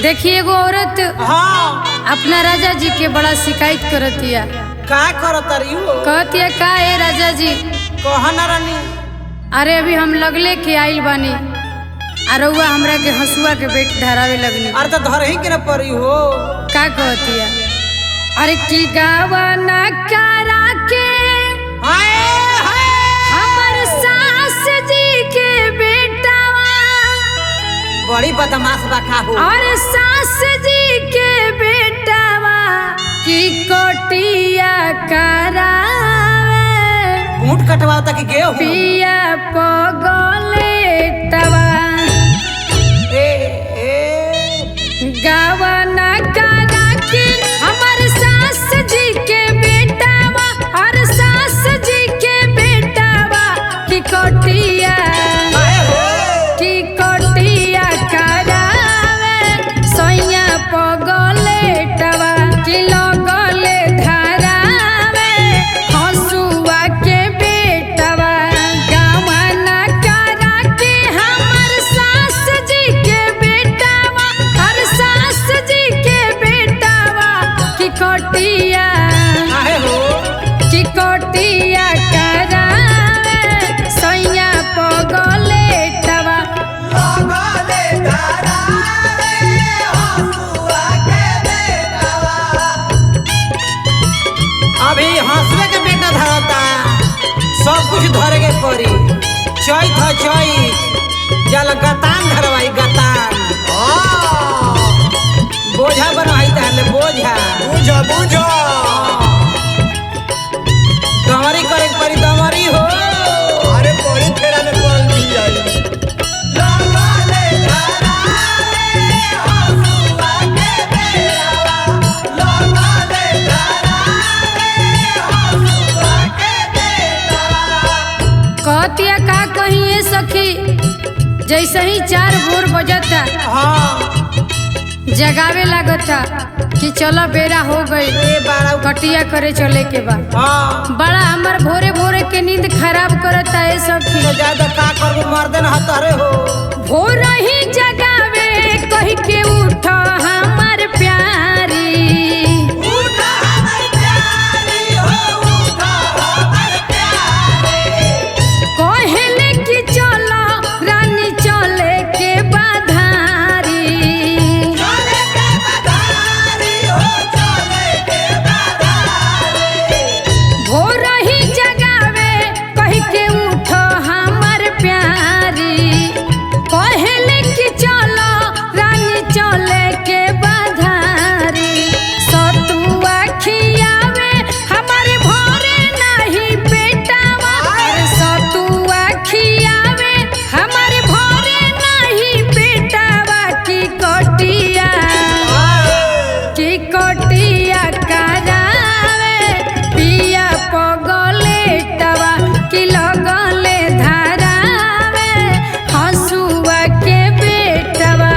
देखिए एगो औरत हाँ अपना राजा जी के बड़ा शिकायत करतिया। का करत रही हो? कहतिया का है राजा जी, कहा ना रानी। अरे अभी हम लगले के आइल बानी अरुआ हमरा के हंसुआ के बेट धरावे लगनी। अरे तो धर ही के न पड़ी हो। का कहतिया, अरे की गावा ना करा के हाय हाय हमर सास जी के बेटावा, बड़ी बदमाश बा का हो। और सास जी के बेटावा की कोटिया करावे, ऊँट कटवाओ ताकि गेहूं पिया पगले तवा गावा ना करा के हमर सास जी के बेटावा, और सास जी के बेटावा की कोटिया करावे, सोया पगले तवा की लगले धरावे हंसुआ के बेटवा। गावा ना करा के हमर सास जी के बेटावा, हर सास जी के बेटावा की कोटिया करावे, सोया पगले तवा। अभी हंसवे के बेटा धरता, सब कुछ धरे के पड़ी। चैत है चैत, जल गतान धरवाई गतान। बोझा बनवाई ताले बोझा। बुझो बुझो दमरी करे के पड़ी दमरी हो। अरे बड़ी फेरा में पड़ दी आई। कहतिया का कहिए सखी, जैसे ही 4 भोर बजता हाँ जगावे लागता कि चलो बेरा हो गई, ए बाड़ा कटिया करे चले के बाद। हाँ बड़ा हमर भोरे भोरे के नींद खराब करता है सखी। तो ज्यादा का करबो मर्दन हतरे हो। भोर ही जगावे कही के उठो हमर प्यारी, कहले कि चलो रानी चले के बाधारी। भोर ही जगावे कही के उठो हमर प्यारी, कहले कि चलो रानी चले के बाधारी। सतुआ खियावे हमारे भोरे नहीं बेटावा, सतुआ खियावे हमारे भोरे नहीं बेटावा की कोटिया करावे, पिया पगले तवा की लगले धरावे हंसुआ के बेटवा।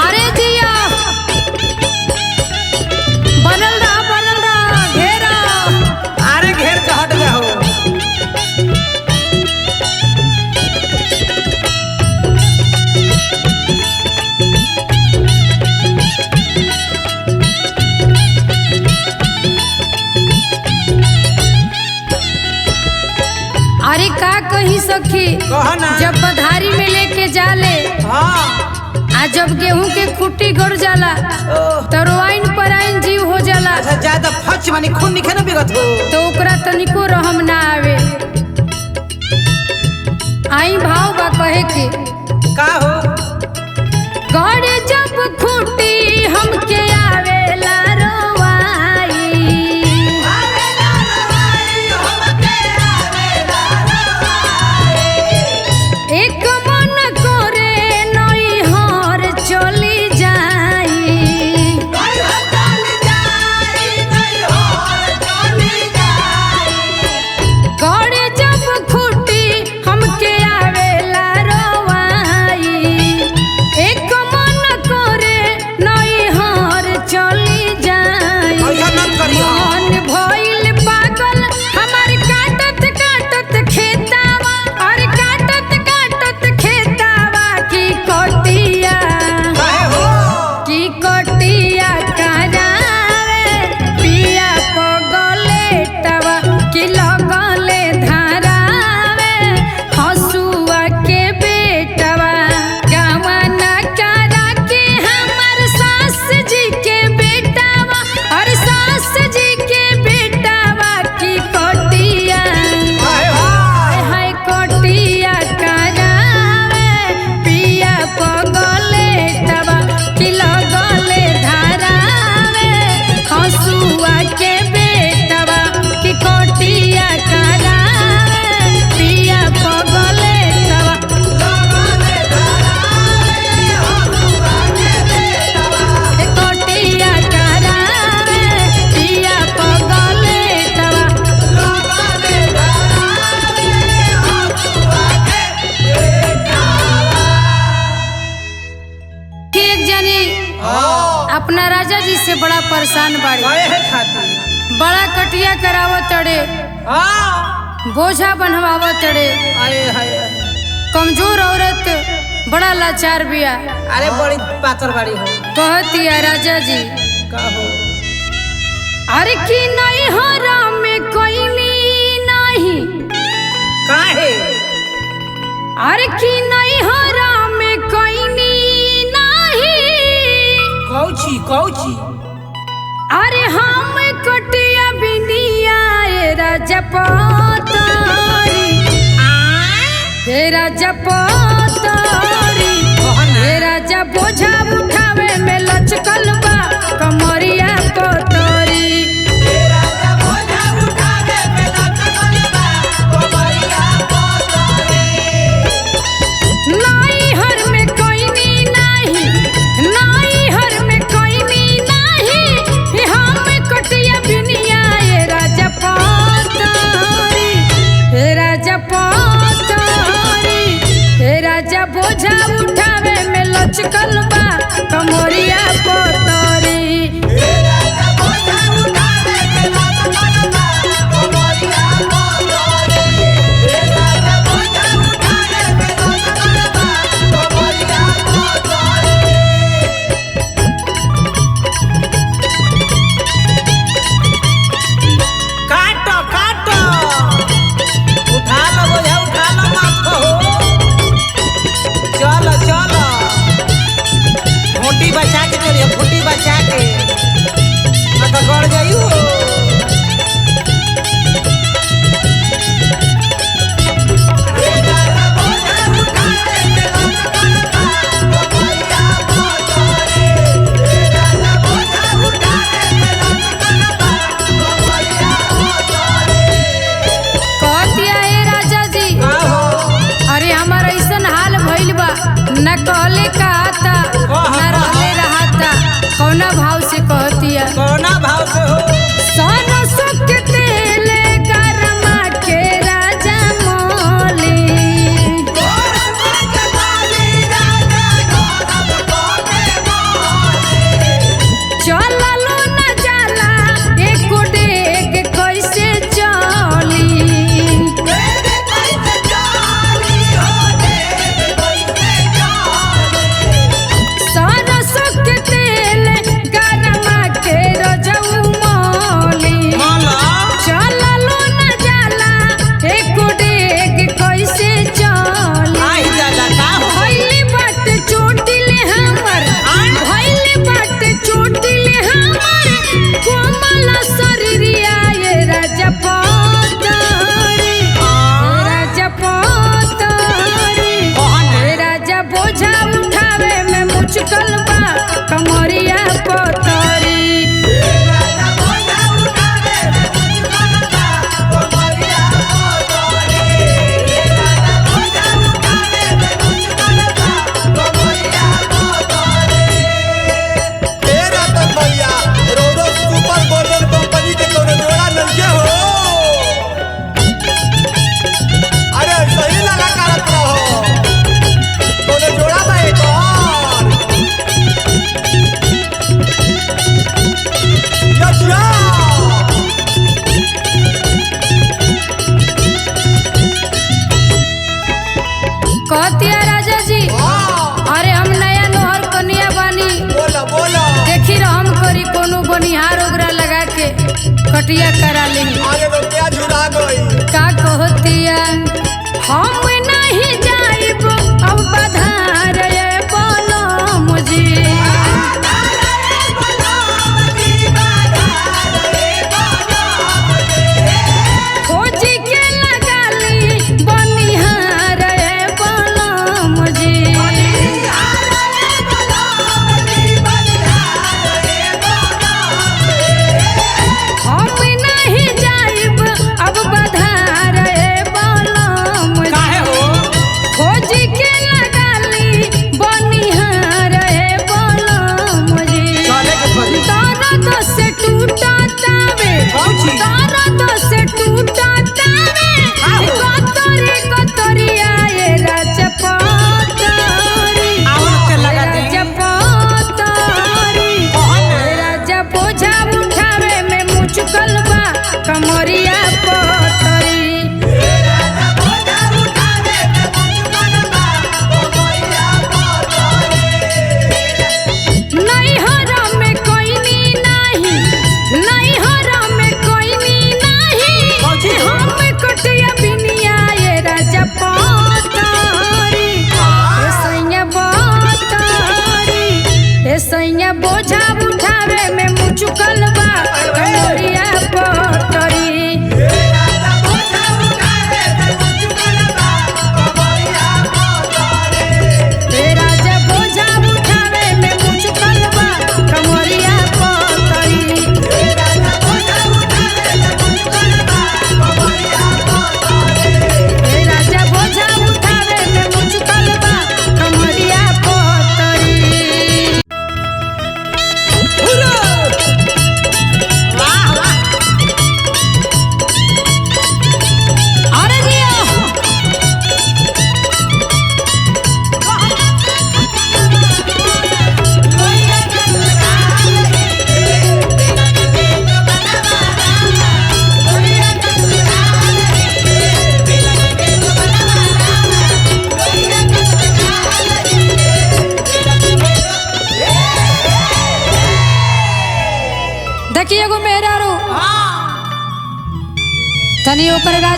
अरे जिया बनल रहा घेरा। अरे घेर के हट गया हो। अरे का कही सखी, कहा ना। जब बधारी में लेके जाले हाँ आ जब गेहूं के खुट्टी गड़ जाला ओह, तो रोआइन पराइन जीव हो जाला, अच्छा ज्यादा फच मानी खून निखे न बिगत हो। तो ओकरा तनिको रहम ना आवे। आई भाव बा कहे के, का हो गड़ जब खुट्टी हमके आवेला रोआई, एक मन करे नई हर चली जाई। गड़ जब खुट्टी हमके आवेला रोआई, से बड़ा परेशान बाड़ी। काहे है खाती? बड़ा कटिया करावत तड़े, हाँ बोझा बनवावत तड़े। आए हाय। कमजोर औरत बड़ा लाचार बिया। अरे बड़ी पातर बाड़ी हो। कहतिया राजा जी का हो? अरे की नहीं हो राम में कोई नहीं, काहे? अरे की नहीं हो राम में कोई नहीं, कौची कौची? अरे हम कटिया बिनिया ए राजा पतारी, हे राजा पतारी, हे राजा बोझा उठावे में लचकल बा कमरिया पतारी। नाई हर में कोई नहीं, नाई हर में कोई नहीं, हम कटिया बिनिया ए राजा पतारी, हे राजा पतारी, हे राजा बोझा उठावे में लचकल बा कमरिया पतारी। काटो काटो, उठा लो बोझा, उठा लो, मत कहो। चलो चलो, मोटी बचा के चलिए, फूटी बचा के, न तो गड़ जाइयो। कहतिया ए राजा जी, का हो? अरे हमारा ऐसन हाल भइल बा, न कहले कहता न रहले रहता। कौना भाव से कहतिया? कौना भाव से हो? सरसों के तेल गरमा के राजा मोली, चललो न जाला एक डेग कैसे चली। सरसों के तेल गरमा के रजऊ मोली, माला चललो न जाला एक डेग कैसे चली। आई जाला का हो? भइले बात चोटिले हमर, भइले बात चोटिले हमर कोमल शरीरिया ये राजा पतारी, हे राजा पतारी, हे राजा बोझा उठावे में मुचकल बा कमरिया पतारी। तेरा तो भैया रोडो सुपर गोल्डन कंपनी के कोनो जोड़ा नइखे हो। अरे सही लगा करत रहो, कोनो जोड़ा बा एक और। यस या। कहतिया राजा जी, हाँ, अरे हम नया नोहर कनिया बानी, बोला बोला। देखी रहम करी कोनो बनिहार ओकरा लगा के कटिया करा ली। आगे तो क्या झुला गई। का कहतिया? हम नहीं जाइब अब बधार ये बोलो मुझे, खोज के लगा ली बनिहार ये बोलो मुझे। हम नहीं जाइब अब बधार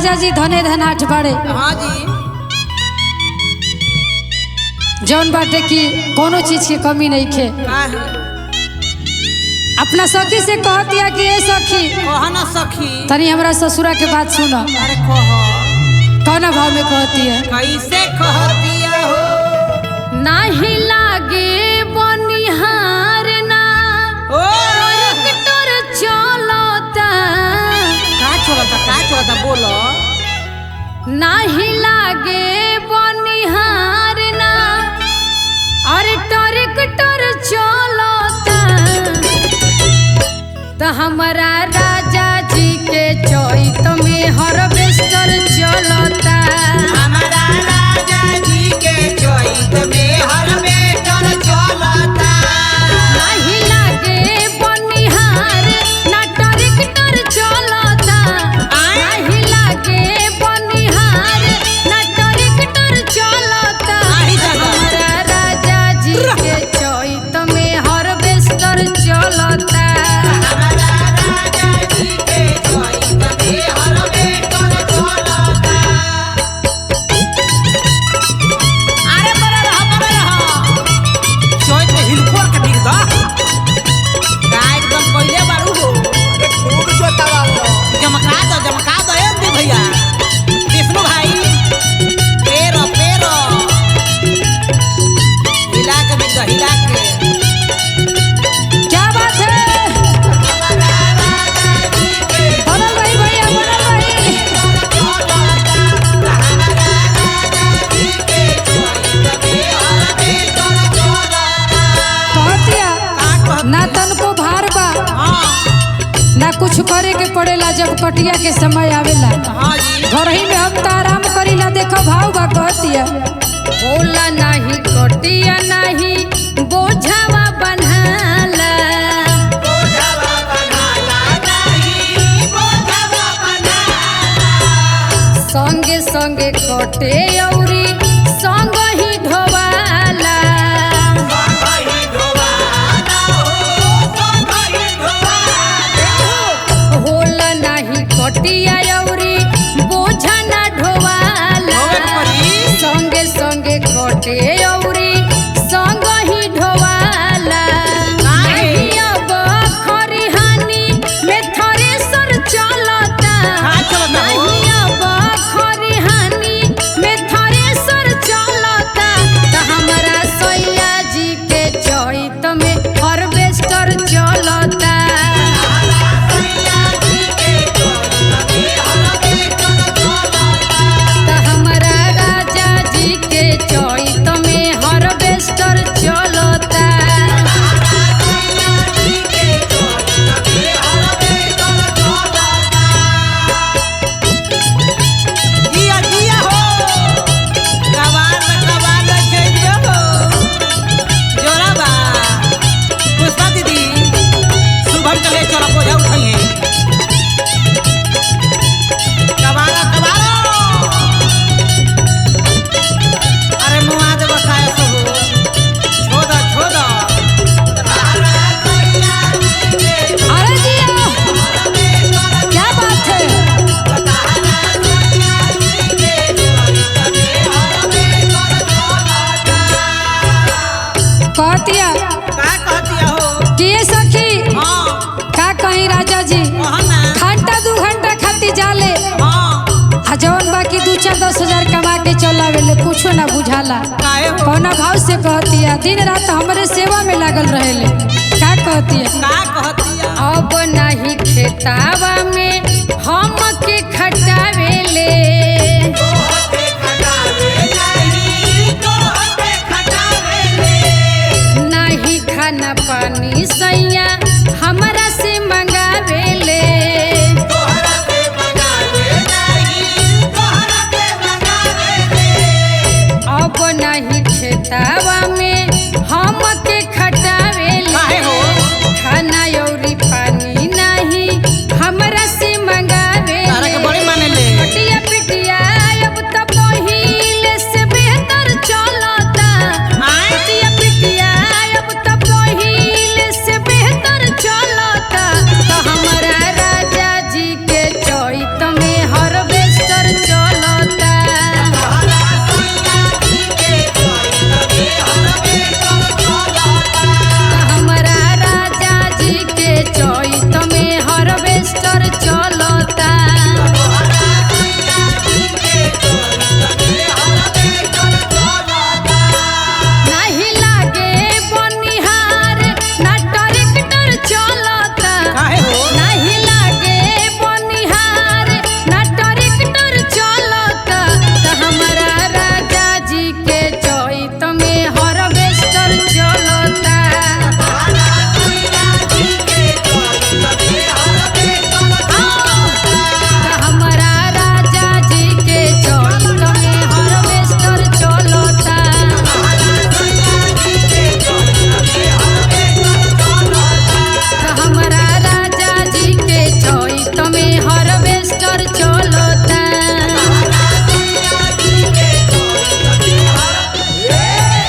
राजा जी धने धनाठ बाड़े हाँ जी जौन बाटे की कोनो चीज की कमी नहीं खे। काहे अपना सखी से कहतिया कि ए सखी कह ना सखी तनी हमरा ससुरा के बात सुनो। अरे कह कौन भाव में कहती है कैसे कहतिया हो नाही लागे बनिहार ना ओ ट्रैक्टर चलता का चलता बोलो नाही लागे बनिहार ना अरे ट्रैक्टर चलता तो हमारा राजा जी के चैत में हार्वेस्टर चलता हमारा राजा जी के चैत में हार्वेस्टर चलता नाही लागे बनिहार ना ट्रैक्टर चलता नाही लागे बनिहार ना ट्रैक्टर चलता नाही दादा। हमारा राजा जी के चैत में हार्वेस्टर चलता हमारा राजा जी के चैत में हार्वेस्टर चलता अरे बड़ा रहा चैत में हिलकोर के बिक दा का एकदम पहिले बारू हो अरे खूब जोतावा हो जमका दो ए दी भैया विष्णु भाई पेरो हिला के बिक दा हिला के क्या बात है बनल रही भैया बनल रही कहतिया ना तनको भार बा ना कुछ करे के पड़ेला जब कटिया के समय आवेला घर ही में हम तो आराम करीला। देखो भाव बा कहतिया होला नहीं कटिया नहीं बोझावा बन्हाला संगे संगे कटे औरी संग ही ढोवाला होला नहीं कटिया औरी बोझा ना ढोवाला संगे संगे कटे औरी संग ही ढोवाला नहीं अब खरिहानी में थ्रेसर चलता नहीं अब खरिहानी में थ्रेसर चलता तो हमारा सैया जी के चैत में हार्वेस्टर चलता तो हमारा राजा जी के चैत में हार्वेस्टर चलता जिया जिया हो कबार के दियो हो जोरा बा पुष्पा दीदी शुभम के ले चलो बोझा उठाइए कबार अरे मुआ दे बखाया सब छोड़ अरे जिया क्या बात है कहतिया का कहतिया हो कि ये सखी हां का कहीं राजा जी कहना घंटा 2 घंटा खाती जाले हां आ जौन बाकी 2-4-10 हजार कमा के चलावेले कुछो ना बुझाला। काहे हो कौना भाव से कहतिया दिन रात हमरे सेवा में लागल रहेले। का कहतिया का कहतिया अब नहीं खेतावा में हम के खटावेले